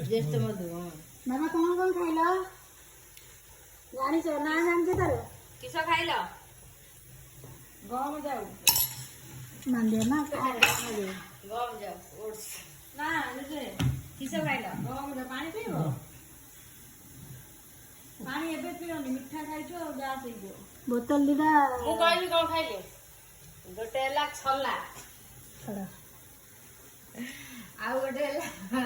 ज्येष्ठ मधु मामा कौन खाइल जानी ना जानते तार किस खाइल गम जाऊ मांदिया ना गम जाऊ ओट्स ना किस खाइल गम जा पानी पीबो पानी एबे पियोनी मिठा खाइछो गैस हेइबो बोतल दिदा मु कहबी कोन खाइले गोटे हला छला छड़ा आ गोटे हला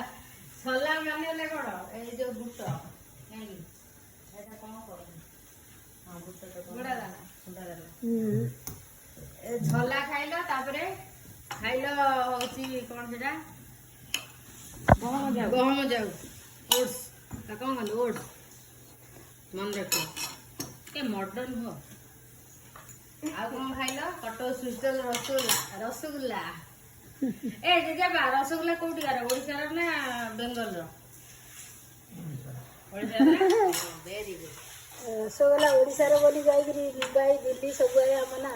छला माने हले कोन ए जो बुट नाही एटा कोन कर हां बुट तो बड़ा दाना ए छला खाइलो तापरे खाइलो होची कोन सेटा गहम जाऊ ओट्स ता कोन खालो ओट्स मन रखो के मॉडर्न हो आ कोन खाइलो कटो सुस्टल रसगुल्ला ए जे बा रसगुल्ला कोठी गार ओडिसा रो ना बेंगल रो ओडिसा रो वेरी गुड रसगोल्ला ओडिसा रो बोली जाई कि मुंबई दिल्ली सब आए हमना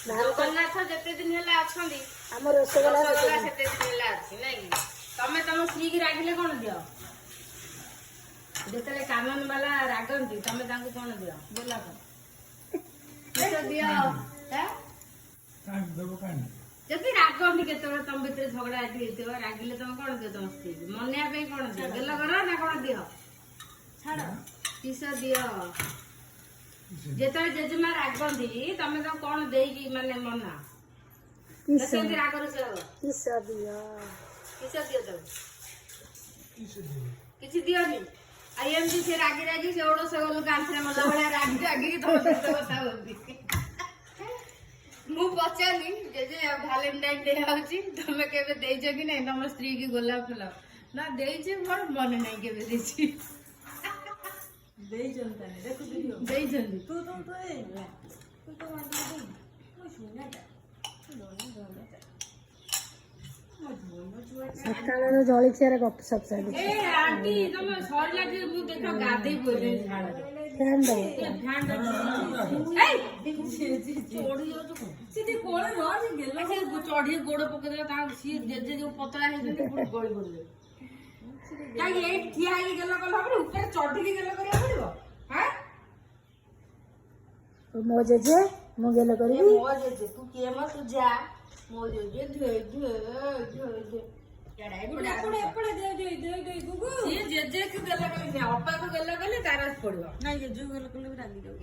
जगन्नाथ जते दिन हला अछंदी हम रसगोल्ला सेते दिन हला अछि नै तमे तम श्री की रागिले कोन दियो जेतले कामन वाला रागंती तमे तांको कोन दियो बोला को किस दियो हैं कान देबो कान जति रागंती केते तम भितर झगड़ा आटी हेतबो रागिले तम कोन दियो तम स्त्री मन्या पे कोन दियो गेल करो ना कोन दियो छाड़ किस दियो जेतले जेजमा रागंती तमे तो कोन देई की माने मना किस राग करू से किस दियो तो किसी दियो नहीं आई एम जी से रागी रागी से ओडो से गोलू कांसरे मला बळा रागी रागी की तो कथा होती मु पचानी जे वैलेंटाइन डे होची तमे केबे देइछो कि नै तम स्त्री की गोलाप फूल ना देइछे मोर मन नै केबे देइछि देइछन ताने देखु वीडियो देइछन तू ए तू तो मार दे मु सुना जा सकाळ जळिछिया रे गप सब साडी ए आंटी तुम सॉरी जे मु देखो गाधे बोले झाड़ ध्यान दे ध्यान दे ए चोड़ी जो सीधी कोण रोज गेलो से चोड़ी गोड़ पके दे ता सी जे जो पतला है जे गळी पड़ले काई ए ठिया ही गेलो कल हम ऊपर चढ़ी के गेलो करिया पड़िबो हैं मो जे मो गेलो करी मो जे तू के म तू जा मो जे धे चढ़ाई पड़ा एपड़े दे गुगु ये जे के गेलो कली अपा को गेलो कली तारस पड़िबो नहीं जे जो गेलो कली रागी जाऊ